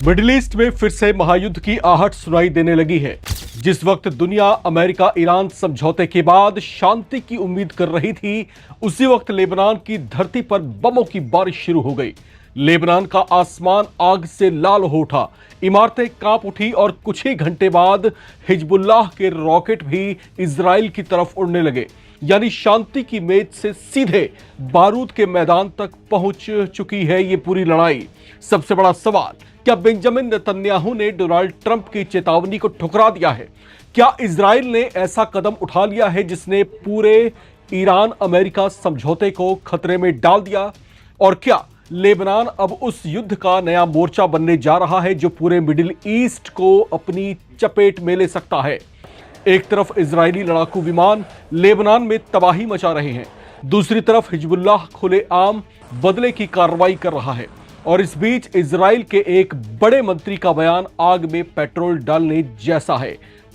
Middle east में फिर से महायुद्ध की आहट सुनाई देने लगी है। जिस वक्त दुनिया अमेरिका ईरान समझौते के बाद शांति की उम्मीद कर रही थी, उसी वक्त लेबनान की धरती पर बमों की बारिश शुरू हो गई। लेबनान का आसमान आग से लाल हो उठा, इमारतें कांप उठी और कुछ ही घंटे बाद हिजबुल्लाह के रॉकेट भी इजराइल की तरफ उड़ने लगे। यानी शांति की मेज से सीधे बारूद के मैदान तक पहुंच चुकी है ये पूरी लड़ाई। सबसे बड़ा सवाल, क्या बेंजामिन नेतन्याहू ने डोनाल्ड ट्रंप की चेतावनी को ठुकरा दिया है? क्या इजराइल ने ऐसा कदम उठा लिया है जिसने पूरे ईरान अमेरिका समझौते को खतरे में डाल दिया? और क्या लेबनान अब उस युद्ध का नया मोर्चा बनने जा रहा है जो पूरे मिडिल ईस्ट को अपनी चपेट में ले सकता है? एक तरफ इजरायली लड़ाकू विमान लेबनान में तबाही मचा रहे हैं, दूसरी तरफ हिजबुल्लाह खुलेआम बदले की कार्रवाई कर रहा है। और इस बीच इजराइल के एक बड़े मंत्री का बयान आग में पेट्रोल डालने जैसा है,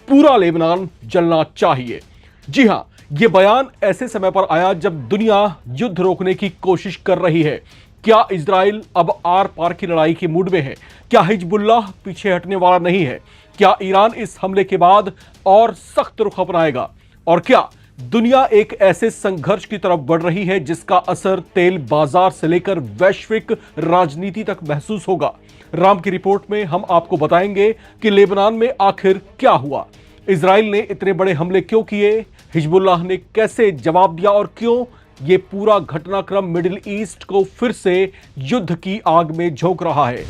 पूरा लेबनान जलना चाहिए। जी हां, यह बयान ऐसे समय पर आया जब दुनिया युद्ध रोकने की कोशिश कर रही है। क्या इजराइल अब आर पार की लड़ाई के मूड में है? क्या हिजबुल्लाह पीछे हटने वाला नहीं है? क्या ईरान इस हमले के बाद और सख्त रुख अपनाएगा? और क्या दुनिया एक ऐसे संघर्ष की तरफ बढ़ रही है जिसका असर तेल बाजार से लेकर वैश्विक राजनीति तक महसूस होगा? राम की रिपोर्ट में हम आपको बताएंगे कि लेबनान में आखिर क्या हुआ, इजराइल ने इतने बड़े हमले क्यों किए, हिजबुल्लाह ने कैसे जवाब दिया और क्यों ये पूरा घटनाक्रम मिडिल ईस्ट को फिर से युद्ध की आग में झोंक रहा है।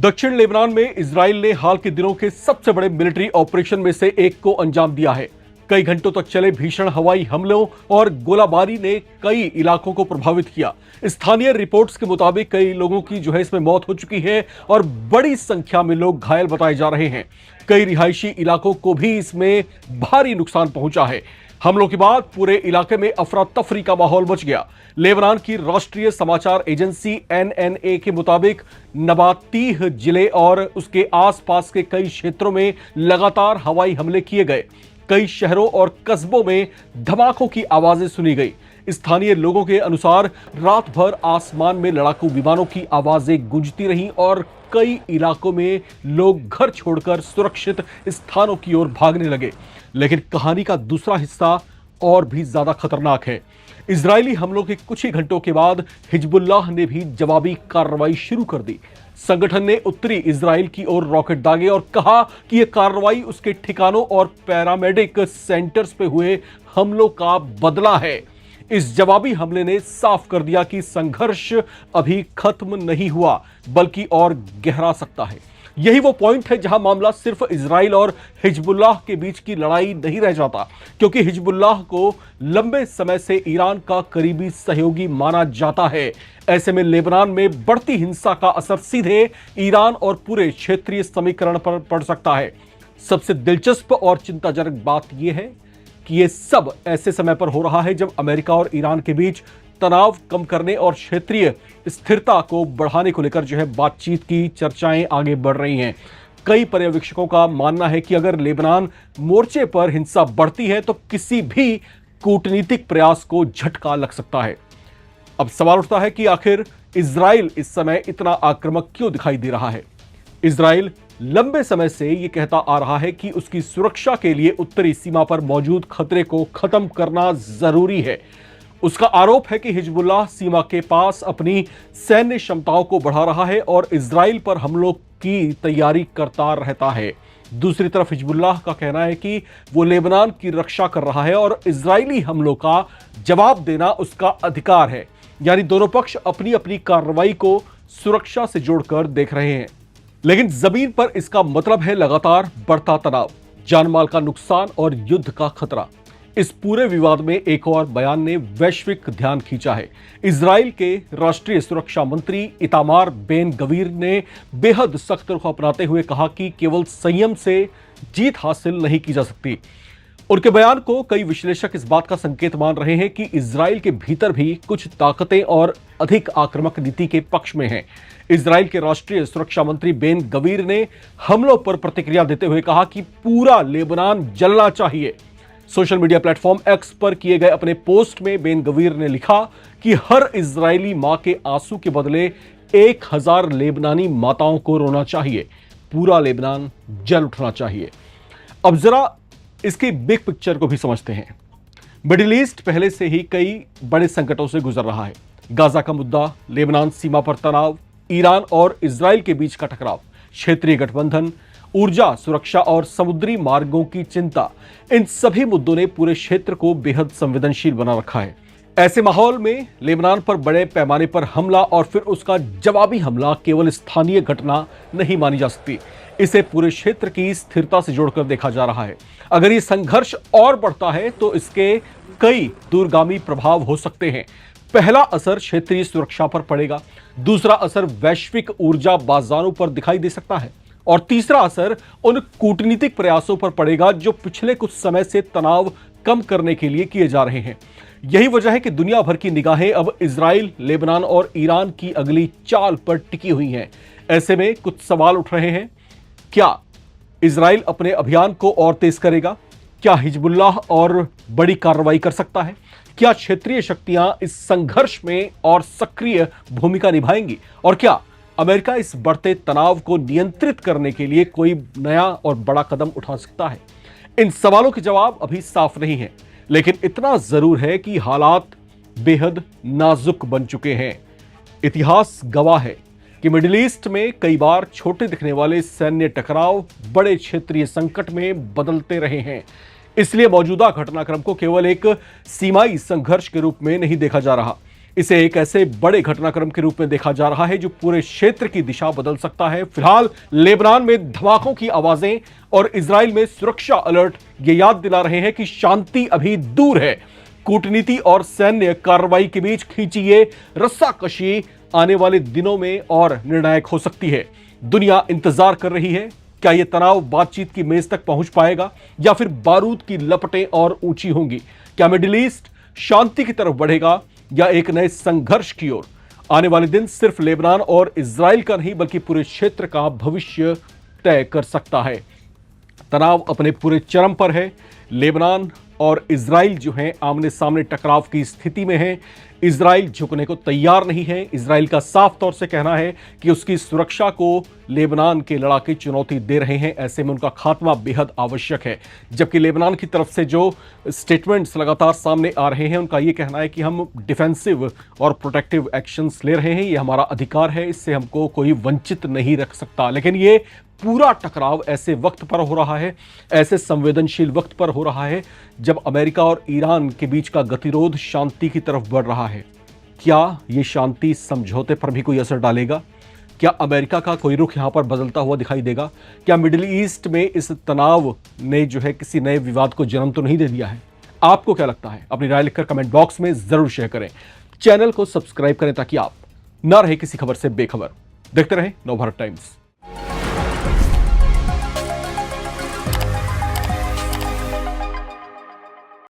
दक्षिण लेबनान में इजराइल ने हाल के दिनों के सबसे बड़े मिलिट्री ऑपरेशन में से एक को अंजाम दिया है। कई घंटों तक चले भीषण हवाई हमलों और गोलाबारी ने कई इलाकों को प्रभावित किया। स्थानीय रिपोर्ट्स के मुताबिक कई लोगों की इसमें मौत हो चुकी है और बड़ी संख्या में लोग घायल बताए जा रहे हैं। कई रिहायशी इलाकों को भी इसमें भारी नुकसान पहुंचा है। हमलों के बाद पूरे इलाके में अफरा तफरी का माहौल मच गया। लेबनान की राष्ट्रीय समाचार एजेंसी एनएनए के मुताबिक नबातीह जिले और उसके आसपास के कई क्षेत्रों में लगातार हवाई हमले किए गए। कई शहरों और कस्बों में धमाकों की आवाजें सुनी गई। स्थानीय लोगों के अनुसार रात भर आसमान में लड़ाकू विमानों की आवाजें गूंजती रहीं और कई इलाकों में लोग घर छोड़कर सुरक्षित स्थानों की ओर भागने लगे। लेकिन कहानी का दूसरा हिस्सा और भी ज्यादा खतरनाक है। इजरायली हमलों के कुछ ही घंटों के बाद हिजबुल्लाह ने भी जवाबी कार्रवाई शुरू कर दी। संगठन ने उत्तरी इजराइल की ओर रॉकेट दागे और कहा कि यह कार्रवाई उसके ठिकानों और पैरामेडिक सेंटर्स पे हुए हमलों का बदला है। इस जवाबी हमले ने साफ कर दिया कि संघर्ष अभी खत्म नहीं हुआ, बल्कि और गहरा सकता है। यही वो पॉइंट है जहां मामला सिर्फ इजराइल और हिजबुल्लाह के बीच की लड़ाई नहीं रह जाता, क्योंकि हिजबुल्लाह को लंबे समय से ईरान का करीबी सहयोगी माना जाता है। ऐसे में लेबनान में बढ़ती हिंसा का असर सीधे ईरान और पूरे क्षेत्रीय समीकरण पर पड़ सकता है। सबसे दिलचस्प और चिंताजनक बात यह है कि यह सब ऐसे समय पर हो रहा है जब अमेरिका और ईरान के बीच तनाव कम करने और क्षेत्रीय स्थिरता को बढ़ाने को लेकर बातचीत की चर्चाएं आगे बढ़ रही हैं। कई पर्यवेक्षकों का मानना है कि अगर लेबनान मोर्चे पर हिंसा बढ़ती है तो किसी भी कूटनीतिक प्रयास को झटका लग सकता है। अब सवाल उठता है कि आखिर इजराइल इस समय इतना आक्रामक क्यों दिखाई दे रहा है? इजराइल लंबे समय से यह कहता आ रहा है कि उसकी सुरक्षा के लिए उत्तरी सीमा पर मौजूद खतरे को खत्म करना जरूरी है। उसका आरोप है कि हिजबुल्लाह सीमा के पास अपनी सैन्य क्षमताओं को बढ़ा रहा है और इजराइल पर हमलों की तैयारी करता रहता है। दूसरी तरफ हिजबुल्लाह का कहना है कि वो लेबनान की रक्षा कर रहा है और इजरायली हमलों का जवाब देना उसका अधिकार है। यानी दोनों पक्ष अपनी अपनी कार्रवाई को सुरक्षा से जोड़कर देख रहे हैं। लेकिन जमीन पर इसका मतलब है लगातार बढ़ता तनाव, जानमाल का नुकसान और युद्ध का खतरा। इस पूरे विवाद में एक और बयान ने वैश्विक ध्यान खींचा है। इजराइल के राष्ट्रीय सुरक्षा मंत्री इतामार बेन गवीर ने बेहद सख्त रुख अपनाते हुए कहा कि केवल संयम से जीत हासिल नहीं की जा सकती। उनके बयान को कई विश्लेषक इस बात का संकेत मान रहे हैं कि इजराइल के भीतर भी कुछ ताकतें और अधिक आक्रामक नीति के पक्ष में हैं। इजराइल के राष्ट्रीय सुरक्षा मंत्री बेन गवीर ने हमलों पर प्रतिक्रिया देते हुए कहा कि पूरा लेबनान जलना चाहिए। सोशल मीडिया प्लेटफॉर्म एक्स पर किए गए अपने पोस्ट में बेन गवीर ने लिखा कि हर इजरायली मां के आंसू के बदले 1000 लेबनानी माताओं को रोना चाहिए, पूरा लेबनान जल उठना चाहिए। अब जरा इसकी बिग पिक्चर को भी समझते हैं। मिडिल ईस्ट पहले से ही कई बड़े संकटों से गुजर रहा है। गाजा का मुद्दा, लेबनान सीमा पर तनाव, ईरान और इजराइल के बीच का टकराव, क्षेत्रीय गठबंधन, ऊर्जा सुरक्षा और समुद्री मार्गों की चिंता, इन सभी मुद्दों ने पूरे क्षेत्र को बेहद संवेदनशील बना रखा है। ऐसे माहौल में लेबनान पर बड़े पैमाने पर हमला और फिर उसका जवाबी हमला केवल स्थानीय घटना नहीं मानी जा सकती, इसे पूरे क्षेत्र की स्थिरता से जोड़कर देखा जा रहा है। अगर ये संघर्ष और बढ़ता है तो इसके कई दूरगामी प्रभाव हो सकते हैं। पहला असर क्षेत्रीय सुरक्षा पर पड़ेगा, दूसरा असर वैश्विक ऊर्जा बाजारों पर दिखाई दे सकता है और तीसरा असर उन कूटनीतिक प्रयासों पर पड़ेगा जो पिछले कुछ समय से तनाव कम करने के लिए किए जा रहे हैं। यही वजह है कि दुनिया भर की निगाहें अब इजराइल, लेबनान और ईरान की अगली चाल पर टिकी हुई हैं। ऐसे में कुछ सवाल उठ रहे हैं। क्या इजराइल अपने अभियान को और तेज करेगा? क्या हिजबुल्लाह और बड़ी कार्रवाई कर सकता है? क्या क्षेत्रीय शक्तियां इस संघर्ष में और सक्रिय भूमिका निभाएंगी? और क्या अमेरिका इस बढ़ते तनाव को नियंत्रित करने के लिए कोई नया और बड़ा कदम उठा सकता है? इन सवालों के जवाब अभी साफ नहीं है, लेकिन इतना जरूर है कि हालात बेहद नाजुक बन चुके हैं। इतिहास गवाह है कि मिडिल ईस्ट में कई बार छोटे दिखने वाले सैन्य टकराव बड़े क्षेत्रीय संकट में बदलते रहे हैं। इसलिए मौजूदा घटनाक्रम को केवल एक सीमाई संघर्ष के रूप में नहीं देखा जा रहा, इसे एक ऐसे बड़े घटनाक्रम के रूप में देखा जा रहा है जो पूरे क्षेत्र की दिशा बदल सकता है। फिलहाल लेबनान में धमाकों की आवाजें और इजराइल में सुरक्षा अलर्ट ये याद दिला रहे हैं कि शांति अभी दूर है। कूटनीति और सैन्य कार्रवाई के बीच खींची ये रस्साकशी आने वाले दिनों में और निर्णायक हो सकती है। दुनिया इंतजार कर रही है, क्या यह तनाव बातचीत की मेज तक पहुंच पाएगा या फिर बारूद की लपटें और ऊंची होंगी? क्या मिडिल ईस्ट शांति की तरफ बढ़ेगा या एक नए संघर्ष की ओर? आने वाले दिन सिर्फ लेबनान और इजराइल का नहीं बल्कि पूरे क्षेत्र का भविष्य तय कर सकता है। तनाव अपने पूरे चरम पर है। लेबनान और इजराइल जो हैं आमने सामने टकराव की स्थिति में हैं। इजराइल झुकने को तैयार नहीं है। इजराइल का साफ तौर से कहना है कि उसकी सुरक्षा को लेबनान के लड़ाके चुनौती दे रहे हैं। ऐसे में उनका खात्मा बेहद आवश्यक है। जबकि लेबनान की तरफ से जो स्टेटमेंट्स लगातार सामने आ रहे हैं, उनका ये कहना है कि हम डिफेंसिव और प्रोटेक्टिव एक्शंस ले रहे हैं, ये हमारा अधिकार है, इससे हमको कोई वंचित नहीं रख सकता। लेकिन ये पूरा टकराव ऐसे वक्त पर हो रहा है, ऐसे संवेदनशील वक्त पर हो रहा है जब अमेरिका और ईरान के बीच का गतिरोध शांति की तरफ बढ़ रहा है। क्या ये शांति समझौते पर भी कोई असर डालेगा? क्या अमेरिका का कोई रुख यहां पर बदलता हुआ दिखाई देगा? क्या मिडिल ईस्ट में इस तनाव ने जो है किसी नए विवाद को जन्म तो नहीं दे दिया है? आपको क्या लगता है? अपनी राय लिखकर कमेंट बॉक्स में जरूर शेयर करें। चैनल को सब्सक्राइब करें ताकि आप ना रहे किसी खबर से बेखबर। देखते रहें नवभारत टाइम्स।